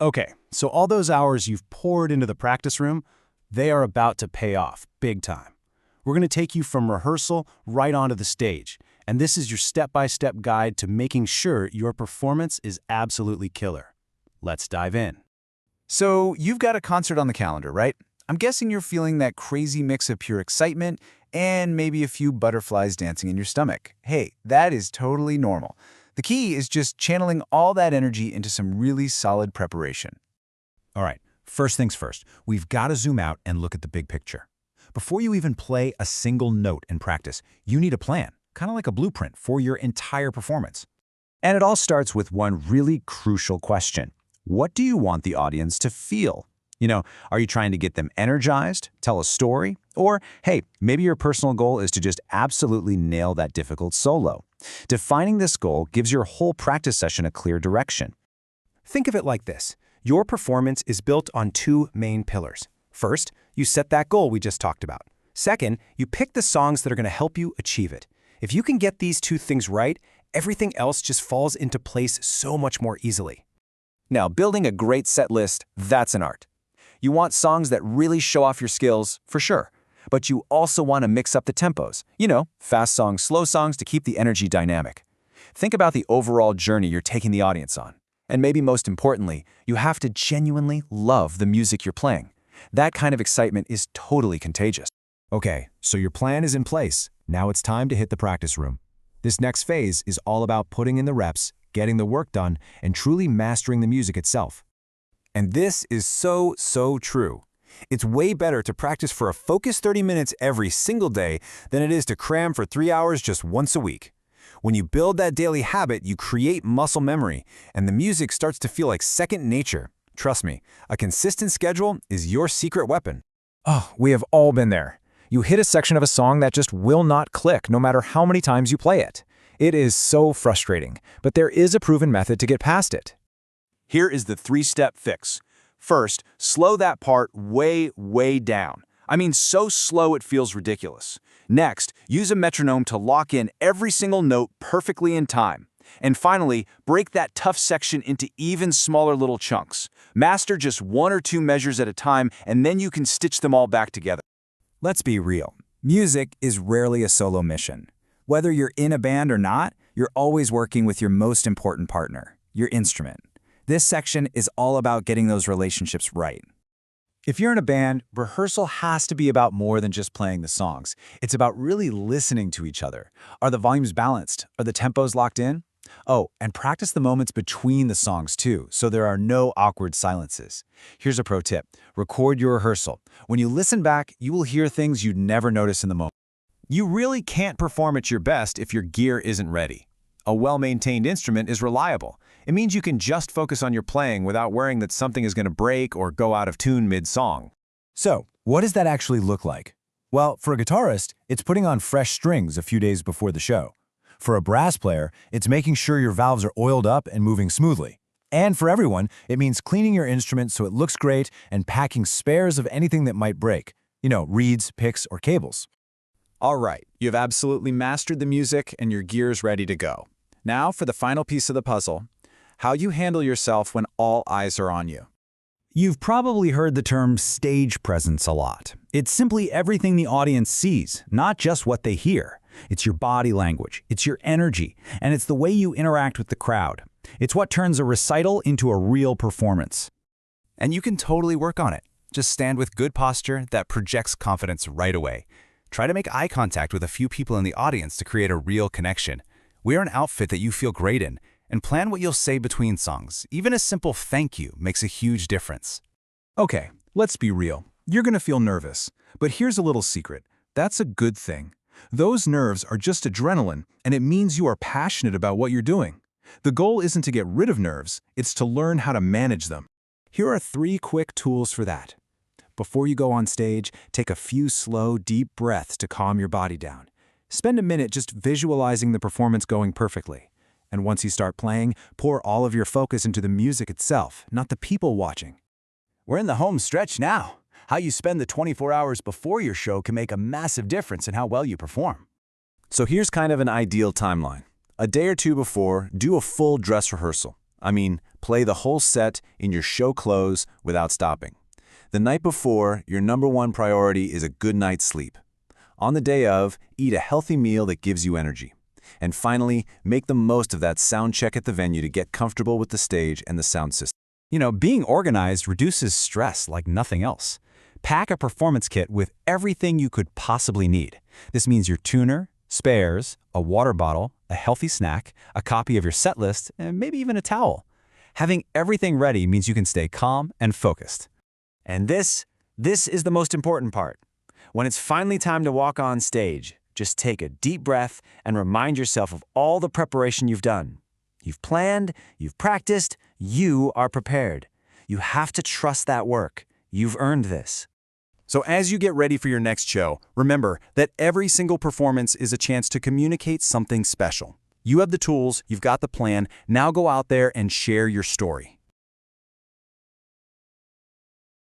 Okay, so all those hours you've poured into the practice room, they are about to pay off big time. We're going to take you from rehearsal right onto the stage, and this is your step-by-step guide to making sure your performance is absolutely killer. Let's dive in. So you've got a concert on the calendar, right? I'm guessing you're feeling that crazy mix of pure excitement and maybe a few butterflies dancing in your stomach. Hey, that is totally normal. The key is just channeling all that energy into some really solid preparation. All right, first things first, we've got to zoom out and look at the big picture. Before you even play a single note in practice, you need a plan, kind of like a blueprint for your entire performance. And it all starts with one really crucial question. What do you want the audience to feel? Are you trying to get them energized, tell a story? Or, hey, maybe your personal goal is to just absolutely nail that difficult solo. Defining this goal gives your whole practice session a clear direction. Think of it like this. Your performance is built on two main pillars. First, you set that goal we just talked about. Second, you pick the songs that are going to help you achieve it. If you can get these two things right, everything else just falls into place so much more easily. Now, building a great set list, that's an art. You want songs that really show off your skills, for sure. But you also want to mix up the tempos. Fast songs, slow songs to keep the energy dynamic. Think about the overall journey you're taking the audience on. And maybe most importantly, you have to genuinely love the music you're playing. That kind of excitement is totally contagious. Okay, so your plan is in place. Now it's time to hit the practice room. This next phase is all about putting in the reps, getting the work done, and truly mastering the music itself. And this is so true. It's way better to practice for a focused 30 minutes every single day than it is to cram for 3 hours just once a week. When you build that daily habit, you create muscle memory, and the music starts to feel like second nature. Trust me, a consistent schedule is your secret weapon. Oh, we have all been there. You hit a section of a song that just will not click no matter how many times you play it. It is so frustrating, but there is a proven method to get past it. Here is the 3-step fix. First, slow that part way down. I mean, so slow it feels ridiculous. Next, use a metronome to lock in every single note perfectly in time. And finally, break that tough section into even smaller little chunks. Master just 1 or 2 measures at a time, and then you can stitch them all back together. Let's be real. Music is rarely a solo mission. Whether you're in a band or not, you're always working with your most important partner, your instrument. This section is all about getting those relationships right. If you're in a band, rehearsal has to be about more than just playing the songs. It's about really listening to each other. Are the volumes balanced? Are the tempos locked in? Oh, and practice the moments between the songs too, so there are no awkward silences. Here's a pro tip. Record your rehearsal. When you listen back, you will hear things you'd never notice in the moment. You really can't perform at your best if your gear isn't ready. A well-maintained instrument is reliable. It means you can just focus on your playing without worrying that something is going to break or go out of tune mid-song. So, what does that actually look like? Well, for a guitarist, it's putting on fresh strings a few days before the show. For a brass player, it's making sure your valves are oiled up and moving smoothly. And for everyone, it means cleaning your instrument so it looks great and packing spares of anything that might break. Reeds, picks, or cables. All right, you've absolutely mastered the music and your gear's ready to go. Now for the final piece of the puzzle, how you handle yourself when all eyes are on you. You've probably heard the term stage presence a lot. It's simply everything the audience sees, not just what they hear. It's your body language, it's your energy, and it's the way you interact with the crowd. It's what turns a recital into a real performance. And you can totally work on it. Just stand with good posture that projects confidence right away. Try to make eye contact with a few people in the audience to create a real connection. Wear an outfit that you feel great in, and plan what you'll say between songs. Even a simple thank you makes a huge difference. Okay, let's be real. You're going to feel nervous. But here's a little secret. That's a good thing. Those nerves are just adrenaline, and it means you are passionate about what you're doing. The goal isn't to get rid of nerves, it's to learn how to manage them. Here are 3 quick tools for that. Before you go on stage, take a few slow, deep breaths to calm your body down. Spend a minute just visualizing the performance going perfectly. And once you start playing, pour all of your focus into the music itself, not the people watching. We're in the home stretch now. How you spend the 24 hours before your show can make a massive difference in how well you perform. So here's kind of an ideal timeline. A day or two before, do a full dress rehearsal. I mean, play the whole set in your show clothes without stopping. The night before, your #1 priority is a good night's sleep. On the day of, eat a healthy meal that gives you energy. And finally, make the most of that sound check at the venue to get comfortable with the stage and the sound system. Being organized reduces stress like nothing else. Pack a performance kit with everything you could possibly need. This means your tuner, spares, a water bottle, a healthy snack, a copy of your set list, and maybe even a towel. Having everything ready means you can stay calm and focused. And this is the most important part. When it's finally time to walk on stage, just take a deep breath and remind yourself of all the preparation you've done. You've planned, you've practiced, you are prepared. You have to trust that work. You've earned this. So as you get ready for your next show, remember that every single performance is a chance to communicate something special. You have the tools, you've got the plan, now go out there and share your story.